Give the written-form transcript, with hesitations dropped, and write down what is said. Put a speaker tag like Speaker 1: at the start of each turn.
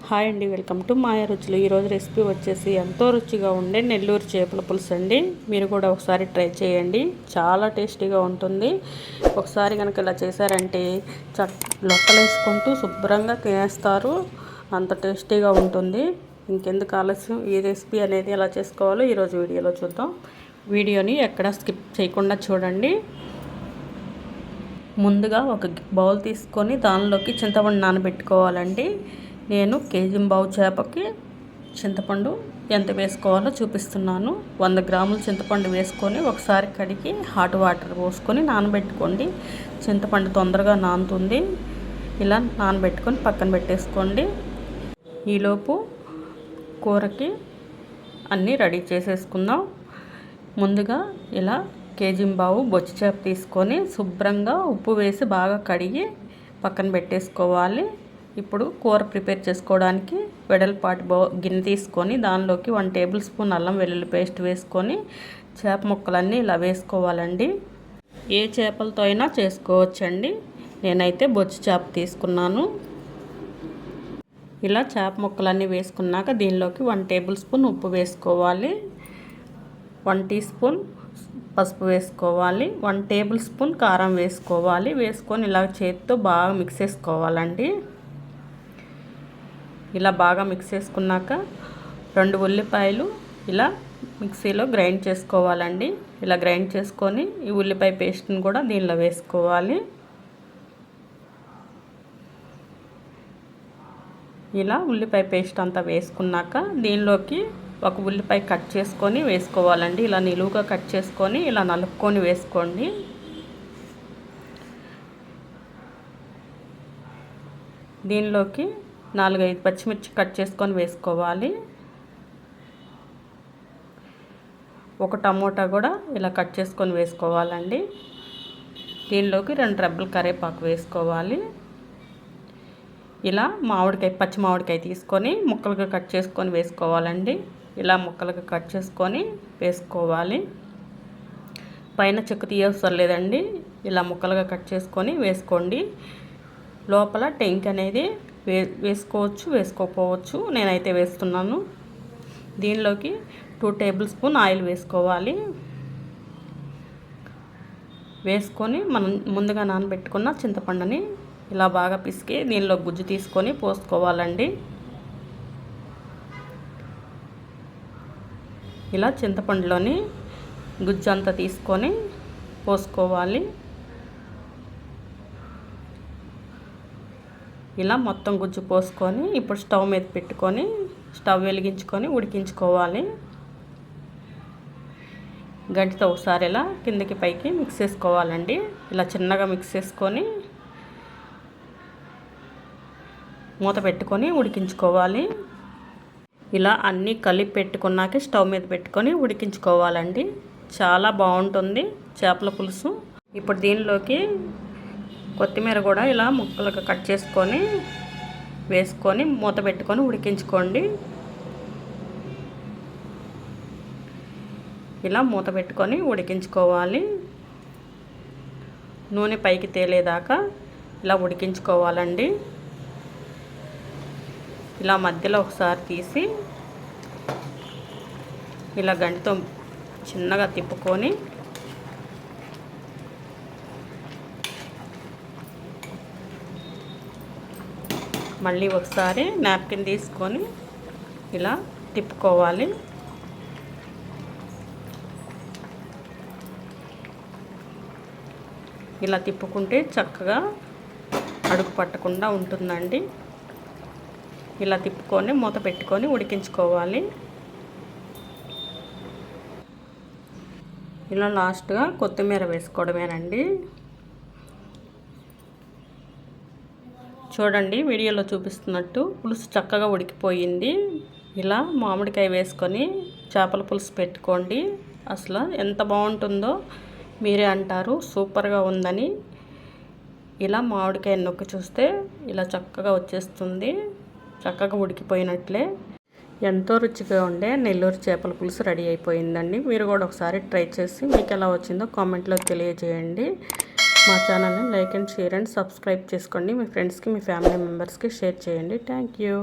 Speaker 1: Hi అండి, welcome to మాయా రుచులు. ఈరోజు రెసిపీ వచ్చేసి ఎంతో రుచిగా ఉండే నెల్లూరు చేపల పులుసు అండి. మీరు కూడా ఒకసారి ట్రై చేయండి, చాలా టేస్టీగా ఉంటుంది. ఒకసారి కనుక ఇలా చేశారంటే లొట్టలు వేసుకుంటూ శుభ్రంగా తినేస్తారు, అంత టేస్టీగా ఉంటుంది. ఇంకెందుకు ఆలస్యం, ఈ రెసిపీ అనేది ఎలా చేసుకోవాలో ఈరోజు వీడియోలో చూద్దాం. వీడియోని ఎక్కడ స్కిప్ చేయకుండా చూడండి. ముందుగా ఒక బౌల్ తీసుకొని దానిలోకి చింతపండు నానబెట్టుకోవాలండి. నేను కేజీ-పావు చేపకి చింతపండు ఎంత వేసుకోవాలో చూపిస్తున్నాను. 100 గ్రాముల చింతపండు వేసుకొని ఒకసారి కడిగి హాట్ వాటర్ పోసుకొని నానబెట్టుకోండి. చింతపండు తొందరగా నానుతుంది. ఇలా నానబెట్టుకొని పక్కన పెట్టేసుకోండి. ఈలోపు కూరకి అన్నీ రెడీ చేసేసుకుందాం. ముందుగా ఇలా కేజీ-పావు బొచ్చు చేప తీసుకొని శుభ్రంగా ఉప్పు వేసి బాగా కడిగి పక్కన పెట్టేసుకోవాలి. ఇప్పుడు కూర ప్రిపేర్ చేసుకోవడానికి వెడల్పాటి గిన్నె తీసుకొని దానిలోకి 1 టేబుల్ స్పూన్ అల్లం వెల్లుల్లి పేస్ట్ వేసుకొని చేప ముక్కలన్నీ ఇలా వేసుకోవాలండి. ఏ చేపలతో అయినా చేసుకోవచ్చండి. నేనైతే బొచ్చు చేప తీసుకున్నాను. ఇలా చేప ముక్కలన్నీ వేసుకున్నాక దీనిలోకి 1 టేబుల్ స్పూన్ ఉప్పు వేసుకోవాలి, 1 టీ స్పూన్ పసుపు వేసుకోవాలి, 1 టేబుల్ స్పూన్ కారం వేసుకోవాలి. వేసుకొని ఇలా చేతితో బాగా మిక్స్ చేసుకోవాలండి. ఇలా బాగా మిక్స్ చేసుకున్నాక 2 ఉల్లిపాయలు ఇలా మిక్సీలో గ్రైండ్ చేసుకోవాలండి. ఇలా గ్రైండ్ చేసుకొని ఈ ఉల్లిపాయ పేస్ట్ని కూడా దీనిలో వేసుకోవాలి. ఇలా ఉల్లిపాయ పేస్ట్ అంతా వేసుకున్నాక దీనిలోకి ఒక ఉల్లిపాయ కట్ చేసుకొని వేసుకోవాలండి. ఇలా నిలువుగా కట్ చేసుకొని ఇలా నలుపుకొని వేసుకోండి. దీనిలోకి 4-5 పచ్చిమిర్చి కట్ చేసుకొని వేసుకోవాలి. ఒక టమోటా కూడా ఇలా కట్ చేసుకొని వేసుకోవాలండి. దీనిలోకి 2 రెబ్బల కరివేపాకు వేసుకోవాలి. ఇలా పచ్చి మామిడికాయ తీసుకొని ముక్కలుగా కట్ చేసుకొని వేసుకోవాలండి. ఇలా ముక్కలుగా కట్ చేసుకొని వేసుకోవాలి. పైన చెక్కు తీయవసరం లేదండి, ఇలా ముక్కలుగా కట్ చేసుకొని వేసుకోండి. లోపల టెంక్ అనేది వేసుకోవచ్చు, వేసుకోకపోవచ్చు. నేనైతే వేస్తున్నాను. దీనిలోకి 2 టేబుల్ స్పూన్ ఆయిల్ వేసుకోవాలి. వేసుకొని మనం ముందుగా నానబెట్టుకున్న చింతపండుని ఇలా బాగా పిసికి దీనిలో గుజ్జు తీసుకొని పోసుకోవాలండి. ఇలా చింతపండులోని గుజ్జు అంతా తీసుకొని పోసుకోవాలి. ఇలా మొత్తం గుజ్జు పోసుకొని ఇప్పుడు స్టవ్ మీద పెట్టుకొని స్టవ్ వెలిగించుకొని ఉడికించుకోవాలి. గంటితో ఒకసారి ఇలా కిందకి పైకి మిక్స్ చేసుకోవాలండి. ఇలా చిన్నగా మిక్స్ చేసుకొని మూత పెట్టుకొని ఉడికించుకోవాలి. ఇలా అన్నీ కలిపి పెట్టుకున్నాక స్టవ్ మీద పెట్టుకొని ఉడికించుకోవాలండి. చాలా బాగుంటుంది చేపల పులుసు. ఇప్పుడు దీనిలోకి కొత్తిమీర కూడా ఇలా ముక్కలుగా కట్ చేసుకొని వేసుకొని మూత పెట్టుకొని ఉడికించుకోండి. ఇలా మూత పెట్టుకొని ఉడికించుకోవాలి. నూనె పైకి తేలేదాకా ఇలా ఉడికించుకోవాలండి. ఇలా మధ్యలో ఒకసారి తీసి ఇలా గంటితో చిన్నగా తిప్పుకొని మళ్ళీ ఒకసారి నాప్కిన్ తీసుకొని ఇలా తిప్పుకోవాలి. ఇలా తిప్పుకుంటే చక్కగా అడుగు పట్టకుండా ఉంటుందండి. ఇలా తిప్పుకొని మూత పెట్టుకొని ఉడికించుకోవాలి. ఇలా లాస్ట్గా కొత్తిమీర వేసుకోవడమేనండి. చూడండి, వీడియోలో చూపిస్తున్నట్టు పులుసు చక్కగా ఉడికిపోయింది. ఇలా మామిడికాయ వేసుకొని చేపల పులుసు పెట్టుకోండి. అసలు ఎంత బాగుంటుందో మీరే అంటారు, సూపర్గా ఉందని. ఇలా మామిడికాయ నొక్కి చూస్తే ఇలా చక్కగా వచ్చేస్తుంది, చక్కగా ఉడికిపోయినట్లే. ఎంతో రుచిగా ఉండే నెల్లూరు చేపల పులుసు రెడీ అయిపోయిందండి. మీరు కూడా ఒకసారి ట్రై చేసి మీకు ఎలా వచ్చిందో కామెంట్లో తెలియజేయండి. మా ఛానల్ని like and share and subscribe చేసుకోండి. మీ ఫ్రెండ్స్కి, మీ ఫ్యామిలీ మెంబర్స్కి షేర్ చేయండి. Thank you.